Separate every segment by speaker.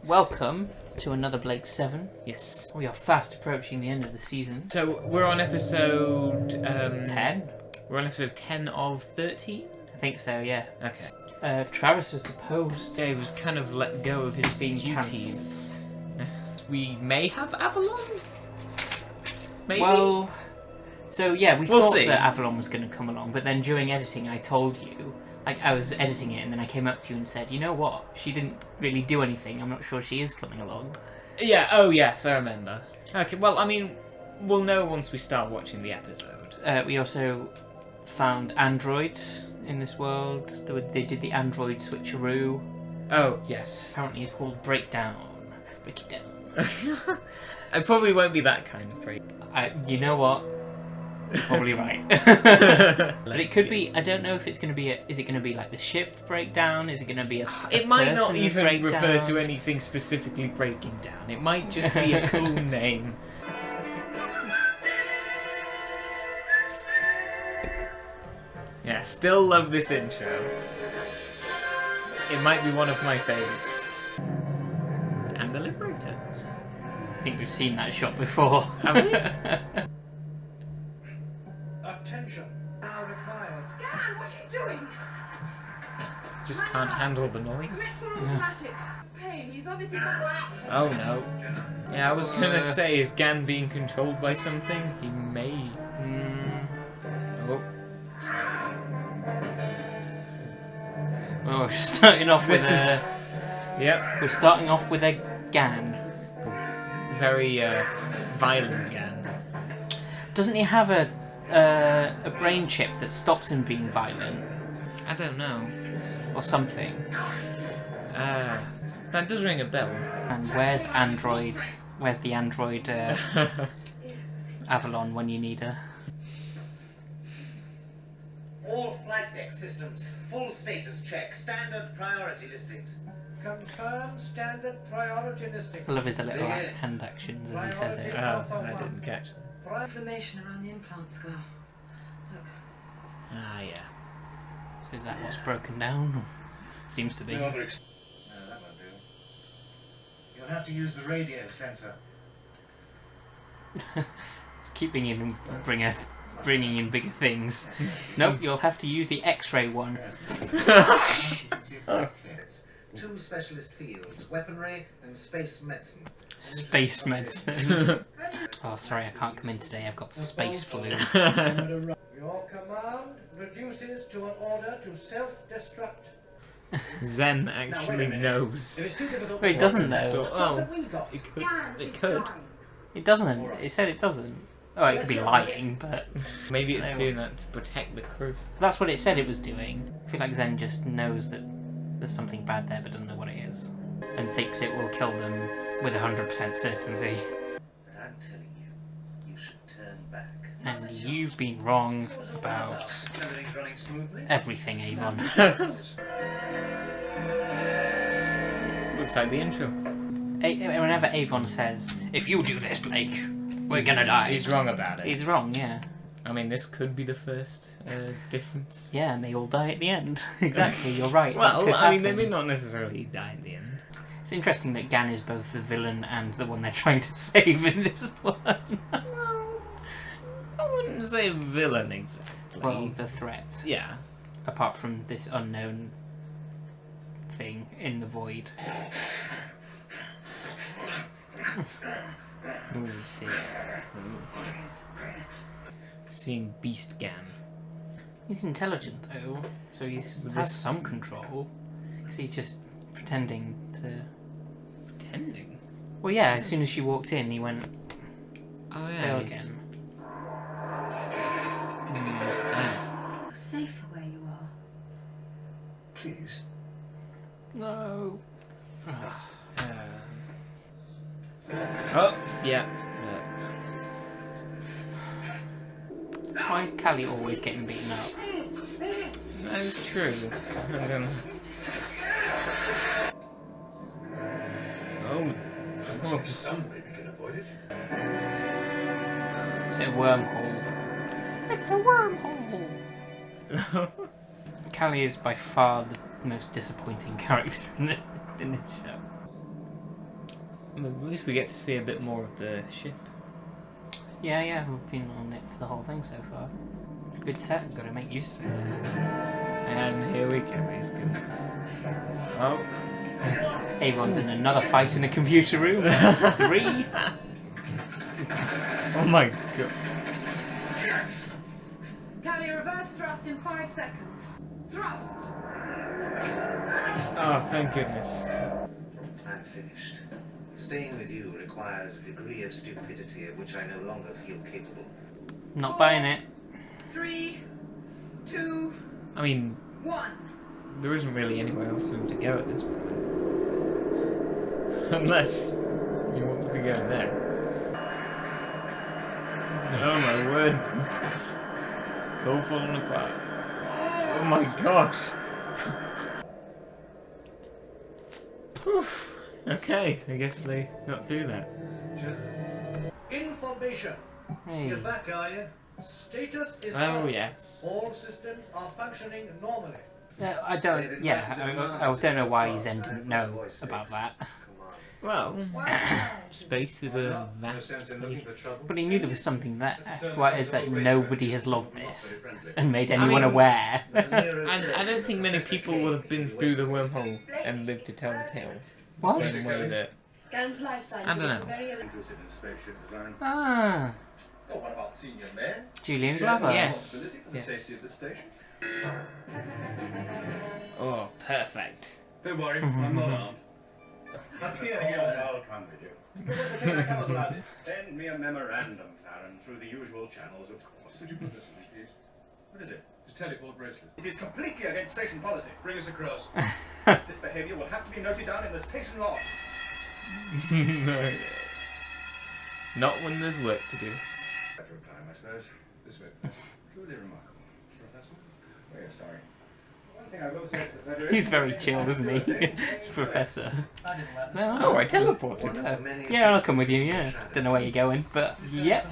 Speaker 1: Welcome to another Blake 7.
Speaker 2: Yes.
Speaker 1: We are fast approaching the end of the season.
Speaker 2: So we're on episode
Speaker 1: 10?
Speaker 2: We're on episode 10 of 13?
Speaker 1: I think so, yeah.
Speaker 2: Okay.
Speaker 1: Travis was deposed.
Speaker 2: He was kind of let go of his duties. We may have Avalon? Maybe?
Speaker 1: Well, so yeah, we
Speaker 2: We'll
Speaker 1: thought
Speaker 2: see.
Speaker 1: that Avalon was going to come along, but then during editing I told you, like I was editing it and then I came up to you and said, you know what, she didn't really do anything, I'm not sure she is coming along.
Speaker 2: Yeah, oh yes, I remember. Okay, well, I mean, we'll know once we start watching the episode.
Speaker 1: We also found androids in this world. They did the android switcheroo.
Speaker 2: Oh, yes.
Speaker 1: Apparently it's called Breakdown. Break it down.
Speaker 2: It probably won't be that kind of break.
Speaker 1: You know what? You're probably right. But it could be. I don't know if it's going to be. Is it going to be like the ship breakdown? Is it going to be a
Speaker 2: It might not even
Speaker 1: breakdown?
Speaker 2: refer to anything specifically breaking down. It might just be a cool name. Yeah, still love this intro. It might be one of my favourites. And the Liberator.
Speaker 1: I think we've seen that shot before.
Speaker 2: Have we?
Speaker 3: Attention, now required.
Speaker 4: Gan, what are you doing?
Speaker 2: Just can't handle the noise.
Speaker 4: Pain, he's obviously got...
Speaker 2: Oh no. Yeah, I was gonna say, is Gan being controlled by something? He may. Oh.
Speaker 1: Well, we're starting off with
Speaker 2: This is. Yep.
Speaker 1: We're starting off with a Gan.
Speaker 2: Very violent Gan.
Speaker 1: Doesn't he have a brain chip that stops him being violent
Speaker 2: I don't know.
Speaker 1: or something?
Speaker 2: That does ring a bell.
Speaker 1: And where's Android? Where's the Android Avalon when you need her?
Speaker 5: All flight deck systems, full status check, standard priority listings.
Speaker 3: Confirm standard priority listing.
Speaker 1: I love his little hand actions as he says it.
Speaker 2: Oh, I didn't catch that.
Speaker 4: Inflammation around the implant scar. Look.
Speaker 2: Ah, yeah.
Speaker 1: So is that what's broken down? Seems to be.
Speaker 5: No, that won't do. You'll have to use the radio sensor.
Speaker 1: Just keeping in bringing in bigger things. Nope, you'll have to use the X-ray one.
Speaker 5: Two specialist fields, weaponry and space medicine.
Speaker 1: Space medicine. Oh, sorry, I can't come in today. I've got space flu.
Speaker 3: Your command reduces to an order to self-destruct.
Speaker 2: Zen actually knows.
Speaker 3: It is too difficult.
Speaker 1: Wait, it doesn't
Speaker 2: What's in
Speaker 1: though.
Speaker 2: store.
Speaker 3: Chance
Speaker 2: Oh,
Speaker 3: that we got.
Speaker 2: it could.
Speaker 4: Gan,
Speaker 2: It
Speaker 4: it's
Speaker 2: could.
Speaker 4: dying.
Speaker 1: It doesn't. It said it doesn't. Oh, it could be lying, but
Speaker 2: Maybe it's doing that to protect the crew.
Speaker 1: that's what it said it was doing. I feel like Zen just knows that there's something bad there, but doesn't know what it is, and thinks it will kill them with 100% certainty.
Speaker 5: But I'm telling you, you should turn back.
Speaker 1: And you've been wrong about
Speaker 5: Everything's running smoothly.
Speaker 1: everything, Avon.
Speaker 2: Looks like the intro.
Speaker 1: Whenever Avon says, "If you do this, Blake, we're gonna die,"
Speaker 2: He's wrong about it.
Speaker 1: He's wrong, yeah.
Speaker 2: I mean, this could be the first difference.
Speaker 1: Yeah, and they all die at the end. Exactly, you're right.
Speaker 2: Well,
Speaker 1: That could
Speaker 2: I mean, they
Speaker 1: happen.
Speaker 2: may not necessarily die in the end.
Speaker 1: It's interesting that Gan is both the villain and the one they're trying to save in this one.
Speaker 2: I wouldn't say villain exactly.
Speaker 1: Well, the threat.
Speaker 2: Yeah.
Speaker 1: Apart from this unknown thing in the void. Oh dear.
Speaker 2: Seeing Beast Gan.
Speaker 1: He's intelligent though, so he has some control. Because he's just pretending to...
Speaker 2: Pretending?
Speaker 1: Well yeah, as soon as she walked in he went
Speaker 2: Oh,
Speaker 1: still
Speaker 2: yeah.
Speaker 1: again.
Speaker 4: You're safer where you are.
Speaker 5: Please.
Speaker 1: No.
Speaker 2: Oh, yeah.
Speaker 1: Why is Callie always getting beaten up?
Speaker 2: That is true. And then... Oh.
Speaker 5: Some maybe can avoid it.
Speaker 1: Is it a wormhole? It's a wormhole! Callie is by far the most disappointing character in this show.
Speaker 2: At least we get to see a bit more of the ship.
Speaker 1: Yeah, we've been on it for the whole thing so far. Good set, gotta make use of it.
Speaker 2: And here we go, he's good. Oh.
Speaker 1: Avon's in another fight in the computer room. That's 3.
Speaker 2: Oh my god.
Speaker 4: Callie, reverse thrust in 5 seconds. Thrust!
Speaker 2: Oh, thank goodness.
Speaker 5: I'm finished. Staying with you requires a degree of stupidity of which I no longer feel capable.
Speaker 1: Not buying it.
Speaker 4: 3, 2,
Speaker 2: I mean,
Speaker 4: 1.
Speaker 2: there isn't really anywhere else for him to go at this point. Unless he wants to go there. Oh my word. It's all falling apart. Oh my gosh. Whew. Okay, I guess they got through that.
Speaker 3: Information.
Speaker 1: Hey.
Speaker 3: You're back, are you? Status is
Speaker 2: Oh
Speaker 3: normal.
Speaker 2: yes.
Speaker 3: All systems are functioning normally.
Speaker 1: I don't. Yeah, I don't know why Zen didn't know about that.
Speaker 2: Well, space is a vast place.
Speaker 1: But he knew there was something there. Why is that nobody has logged this and made anyone aware?
Speaker 2: And I don't think many people would have been through the wormhole and lived to tell the tale. The
Speaker 1: What?
Speaker 2: same way that...
Speaker 6: Gan's life
Speaker 2: I
Speaker 6: sciences
Speaker 2: don't
Speaker 6: are
Speaker 2: know.
Speaker 6: very
Speaker 7: Interested in spaceship design.
Speaker 1: Ah,
Speaker 7: Oh, one of our senior men.
Speaker 1: Julian
Speaker 7: Share the
Speaker 1: Glover.
Speaker 2: Yes.
Speaker 7: responsibility for the
Speaker 2: Yes.
Speaker 7: safety of the station.
Speaker 2: Oh, perfect.
Speaker 7: Don't worry, I'm not armed.
Speaker 5: I'll come with you.
Speaker 7: What's the thing I come about it? Send me a memorandum, Farron, through the usual channels, of course. Would you put this on, please? What is it? It's a teleport bracelet. It is completely against station policy. Bring us across. This behavior will have to be noted down in the station log.
Speaker 2: No. Not when there's work to do.
Speaker 7: Better time, I suppose. This way. Truly remarkable. Professor? Oh, yeah, sorry. One thing I will say to the Federation...
Speaker 1: He's very chill, isn't he? He's a professor.
Speaker 3: I didn't let
Speaker 1: No.
Speaker 2: Oh, I teleported.
Speaker 1: Yeah, I'll come with you, yeah. Don't know where you're going, but yep.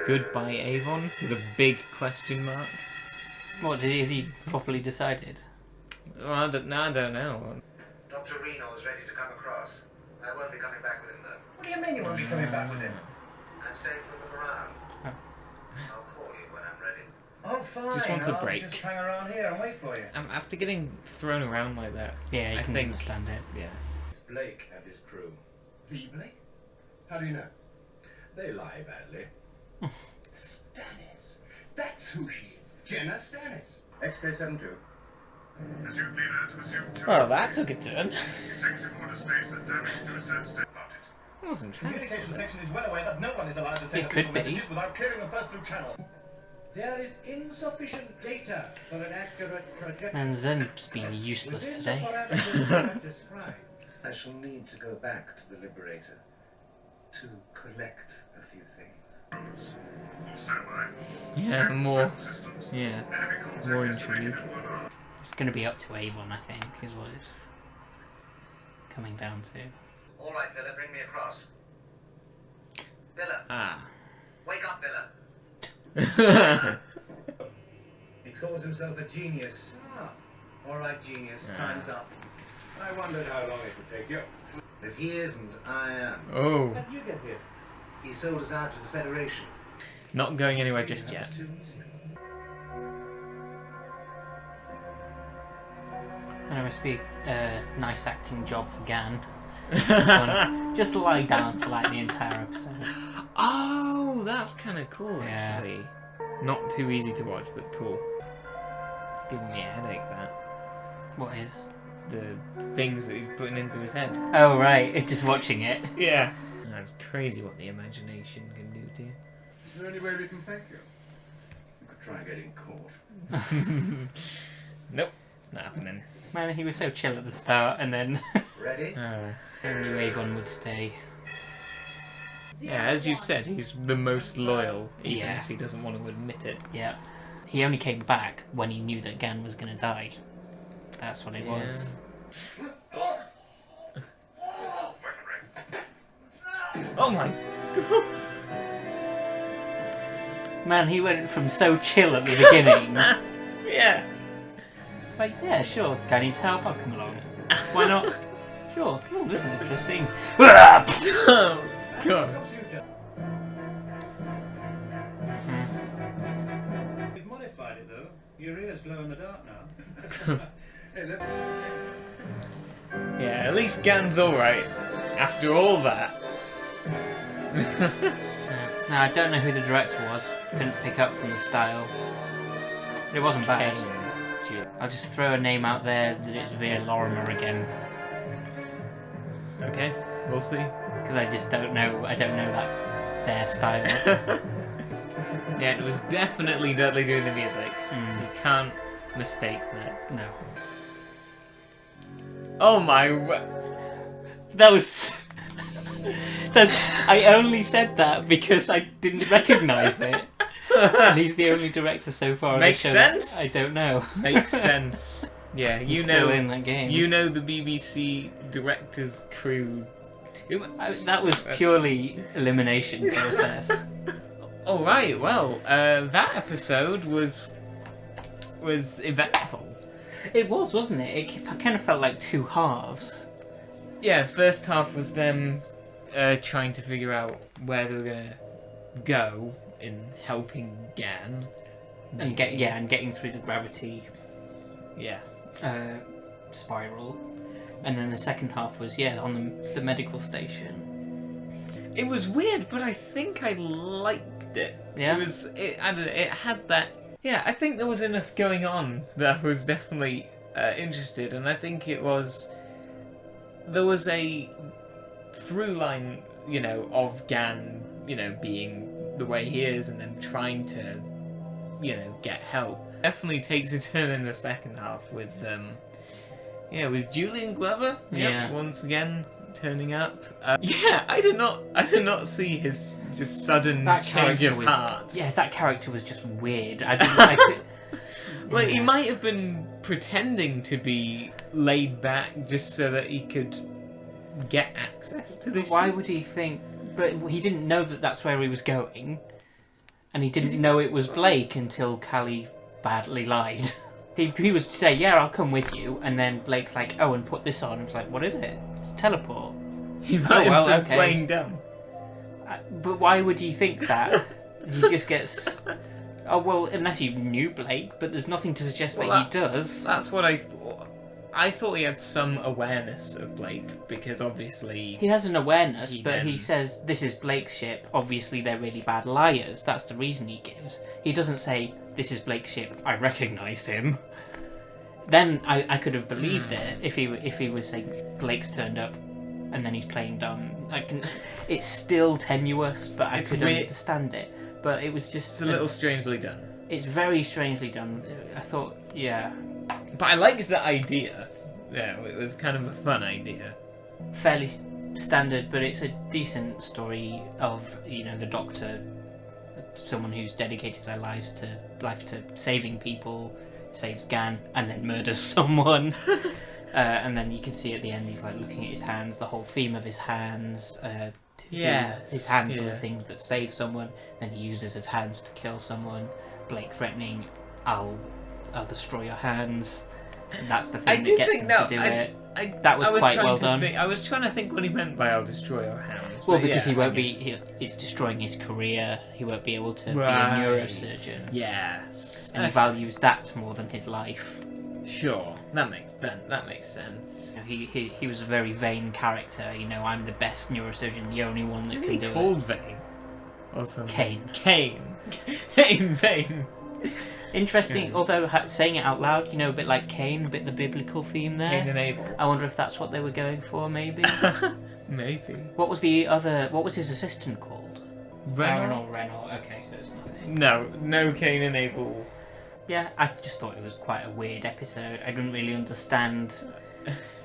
Speaker 2: Goodbye, Avon, with a big question mark.
Speaker 1: What, is he properly decided?
Speaker 2: Well, I don't know.
Speaker 5: Dr. Reno is ready to come across. I won't be coming back with him, though.
Speaker 3: What do you mean you won't be coming back with him?
Speaker 5: I'm staying for a look around.
Speaker 1: Oh.
Speaker 5: I'll call you when I'm ready.
Speaker 3: Oh, fine.
Speaker 2: Just wants a
Speaker 3: I'll
Speaker 2: break.
Speaker 3: just hang around here and wait for you.
Speaker 2: After getting thrown around like that,
Speaker 1: Yeah, you
Speaker 2: I
Speaker 1: can
Speaker 2: think...
Speaker 1: understand it.
Speaker 2: Yeah.
Speaker 7: It's Blake and his crew. The Blake? How do you know? They lie badly. Stannis. That's who she is. Jenna Stannis. XK-72.
Speaker 8: Resume leader to resume two.
Speaker 2: Well, that took a turn.
Speaker 8: Executive order states that damage to a set state about it.
Speaker 2: It wasn't
Speaker 7: Communication
Speaker 2: transferred.
Speaker 7: section is well aware that no one is allowed to send
Speaker 1: It could
Speaker 7: official
Speaker 1: be.
Speaker 7: messages without clearing them first through channel.
Speaker 3: There is insufficient data for an accurate projection.
Speaker 1: And Zen's been useless
Speaker 3: Within
Speaker 1: today.
Speaker 3: the parameters I have described.
Speaker 5: I shall need to go back to the Liberator to collect a few things.
Speaker 8: Also, my
Speaker 2: Yeah, more.
Speaker 8: systems.
Speaker 2: Yeah,
Speaker 8: Enemy contact
Speaker 2: more
Speaker 8: estimated
Speaker 2: intrigue.
Speaker 8: at 1 hour.
Speaker 1: It's going to be up to Avon, I think, is what it's coming down to.
Speaker 5: All right, Villa, bring me across. Villa,
Speaker 2: Ah.
Speaker 5: wake up, Villa.
Speaker 3: He calls himself a genius. Ah, all right, genius. Time's up.
Speaker 7: I wondered how long it would take you.
Speaker 5: If he isn't, I am.
Speaker 2: Oh,
Speaker 3: How did you get here?
Speaker 5: He sold us out to the Federation.
Speaker 2: not going anywhere just yet.
Speaker 3: Too easy.
Speaker 1: And it must be a nice acting job for Gan. Just lie down for like the entire episode.
Speaker 2: Oh, that's kind of cool,
Speaker 1: Yeah.
Speaker 2: actually. Not too easy to watch, but cool. It's giving me a headache, that.
Speaker 1: What is?
Speaker 2: The things that he's putting into his head.
Speaker 1: Oh right, it's just watching it.
Speaker 2: Yeah. That's crazy what the imagination can do to you.
Speaker 7: Is there any way we can thank you? We could try getting caught.
Speaker 2: Nope, it's not happening.
Speaker 1: Man, he was so chill at the start, and then
Speaker 5: Ready?
Speaker 1: I knew Avon would stay.
Speaker 2: Yeah, as you said, he's the most loyal, even
Speaker 1: Yeah.
Speaker 2: if he doesn't want to admit it.
Speaker 1: Yeah. He only came back when he knew that Gan was going to die. That's what it was.
Speaker 2: Oh my...
Speaker 1: Man, he went from so chill at the beginning.
Speaker 2: Yeah.
Speaker 1: It's like, yeah, sure, guy needs help, I'll come along. Why not? Sure. Oh, this is interesting.
Speaker 2: Oh, God.
Speaker 3: You've modified it though. Your ears glow in the dark now. Hey, look.
Speaker 2: Yeah, at least Gan's alright. After all that.
Speaker 1: Now, I don't know who the director was. Couldn't pick up from the style. It wasn't bad. I'll just throw a name out there that it's Via Lorimer again.
Speaker 2: Okay, we'll see.
Speaker 1: Because I just don't know. I don't know that their style.
Speaker 2: Yeah, it was definitely Dudley doing the music. You can't mistake that.
Speaker 1: No.
Speaker 2: Oh my...
Speaker 1: That was. I only said that because I didn't recognise it. And he's the only director so far.
Speaker 2: Makes
Speaker 1: on the show
Speaker 2: sense.
Speaker 1: I don't know.
Speaker 2: Makes sense. Yeah, you
Speaker 1: He's
Speaker 2: know,
Speaker 1: still in that game.
Speaker 2: you know the BBC director's crew too much.
Speaker 1: That was purely elimination process.
Speaker 2: All right, well, that episode was eventful.
Speaker 1: It was, wasn't it? It kind of felt like two halves.
Speaker 2: Yeah, first half was them trying to figure out where they were gonna go in helping Gan.
Speaker 1: And getting through the gravity
Speaker 2: Yeah.
Speaker 1: spiral. And then the second half was on the medical station.
Speaker 2: It was weird, but I think I liked it.
Speaker 1: Yeah?
Speaker 2: It had that. Yeah, I think there was enough going on that I was definitely interested, and I think there was a through line, of Gan, being the way he is, and then trying to, get help. Definitely takes a turn in the second half with with Julian Glover.
Speaker 1: Yeah.
Speaker 2: Once again turning up. I did not see his just sudden change of heart.
Speaker 1: Yeah, that character was just weird.
Speaker 2: Like, he might have been pretending to be laid back just so that he could get access to the
Speaker 1: Why
Speaker 2: ship.
Speaker 1: would he think? But he didn't know that that's where he was going, and he didn't know it was Blake until Callie badly lied. He was to say, "Yeah, I'll come with you," and then Blake's like, "Oh, and put this on." It's like, "What is it? It's a teleport."
Speaker 2: He might
Speaker 1: well,
Speaker 2: have been
Speaker 1: okay.
Speaker 2: playing dumb.
Speaker 1: But why would you think that? He just gets. Oh well, unless you knew Blake, but there's nothing to suggest
Speaker 2: Well,
Speaker 1: that he does.
Speaker 2: That's what I thought. I thought he had some awareness of Blake, because obviously...
Speaker 1: He has an awareness,
Speaker 2: He
Speaker 1: but
Speaker 2: then-
Speaker 1: he says, "This is Blake's ship. Obviously, they're really bad liars." That's the reason he gives. He doesn't say, "This is Blake's ship. I recognise him." Then I could have believed it if he was like, Blake's turned up, and then he's playing dumb. It's still tenuous, but I
Speaker 2: It's
Speaker 1: could
Speaker 2: weird.
Speaker 1: understand it. But it was just
Speaker 2: It's a little strangely done.
Speaker 1: It's very strangely done. I thought, yeah,
Speaker 2: But I liked the idea. Yeah, it was kind of a fun idea.
Speaker 1: fairly standard, but it's a decent story of the Doctor, someone who's dedicated their life to saving people, saves Gan, and then murders someone. And then you can see at the end he's like looking at his hands, the whole theme of his hands. His hands are the thing that save someone. Then he uses his hands to kill someone. Blake threatening, "I'll destroy your hands." And that's the thing that gets him to do it. That was quite well done.
Speaker 2: I was trying to think what he meant by "I'll destroy your hands."
Speaker 1: Well,
Speaker 2: but
Speaker 1: because
Speaker 2: yeah,
Speaker 1: he won't be. It's destroying his career. He won't be able to be a neurosurgeon,
Speaker 2: Yes.
Speaker 1: and he values that more than his life.
Speaker 2: Sure, that makes sense.
Speaker 1: He was a very vain character. I'm the best neurosurgeon, the only one that
Speaker 2: Isn't
Speaker 1: can
Speaker 2: he
Speaker 1: do
Speaker 2: called
Speaker 1: it.
Speaker 2: Vane? Or something?
Speaker 1: Cain.
Speaker 2: Vane.
Speaker 1: Interesting, although saying it out loud, a bit like Cain, a bit the biblical theme there.
Speaker 2: Cain and Abel.
Speaker 1: I wonder if that's what they were going for, maybe.
Speaker 2: Maybe.
Speaker 1: What was his assistant called?
Speaker 2: Renal?
Speaker 1: Renal. Okay, so it's nothing.
Speaker 2: No Cain and Abel.
Speaker 1: Yeah, I just thought it was quite a weird episode. I didn't really understand.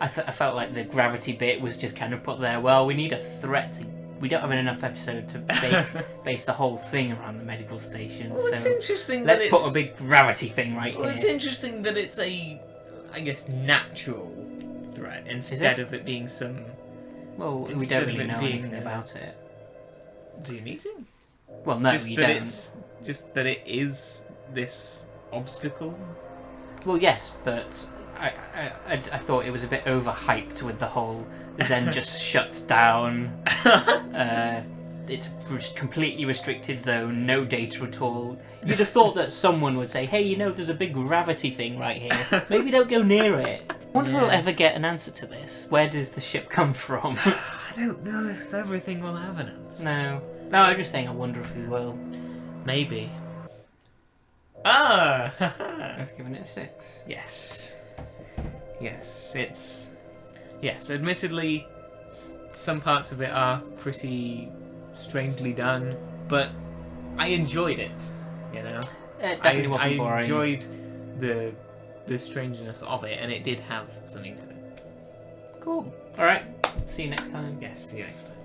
Speaker 1: I felt like the gravity bit was just kind of put there. Well, we need a threat. We don't have enough episode to base the whole thing around the medical station.
Speaker 2: Well, it's
Speaker 1: so
Speaker 2: interesting
Speaker 1: let's
Speaker 2: that
Speaker 1: put a big gravity thing right
Speaker 2: Well, it's
Speaker 1: here.
Speaker 2: interesting that it's a, I guess, natural threat instead of it being some...
Speaker 1: Well, we
Speaker 2: instead
Speaker 1: don't
Speaker 2: of
Speaker 1: really
Speaker 2: it
Speaker 1: know
Speaker 2: being
Speaker 1: anything about it.
Speaker 2: Do you need to?
Speaker 1: Well, no,
Speaker 2: just
Speaker 1: you
Speaker 2: that
Speaker 1: don't.
Speaker 2: Just that it is this obstacle.
Speaker 1: Well, yes, but I thought it was a bit overhyped with the whole Zen just shuts down. It's a completely restricted zone, no data at all. You'd have thought that someone would say, hey, you know, there's a big gravity thing right here. Maybe don't go near it. I wonder if we'll ever get an answer to this. Where does the ship come from?
Speaker 2: I don't know if everything will have an answer.
Speaker 1: No, I'm just saying I wonder if we will.
Speaker 2: Maybe. Ah!
Speaker 1: I've given it a 6.
Speaker 2: Yes. Yes, it's... Yes, admittedly, some parts of it are pretty strangely done, but I enjoyed it, you know?
Speaker 1: It definitely wasn't
Speaker 2: I
Speaker 1: boring.
Speaker 2: enjoyed the strangeness of it, and it did have something to it.
Speaker 1: Cool. Alright, see you next time.
Speaker 2: Yes, see you next time.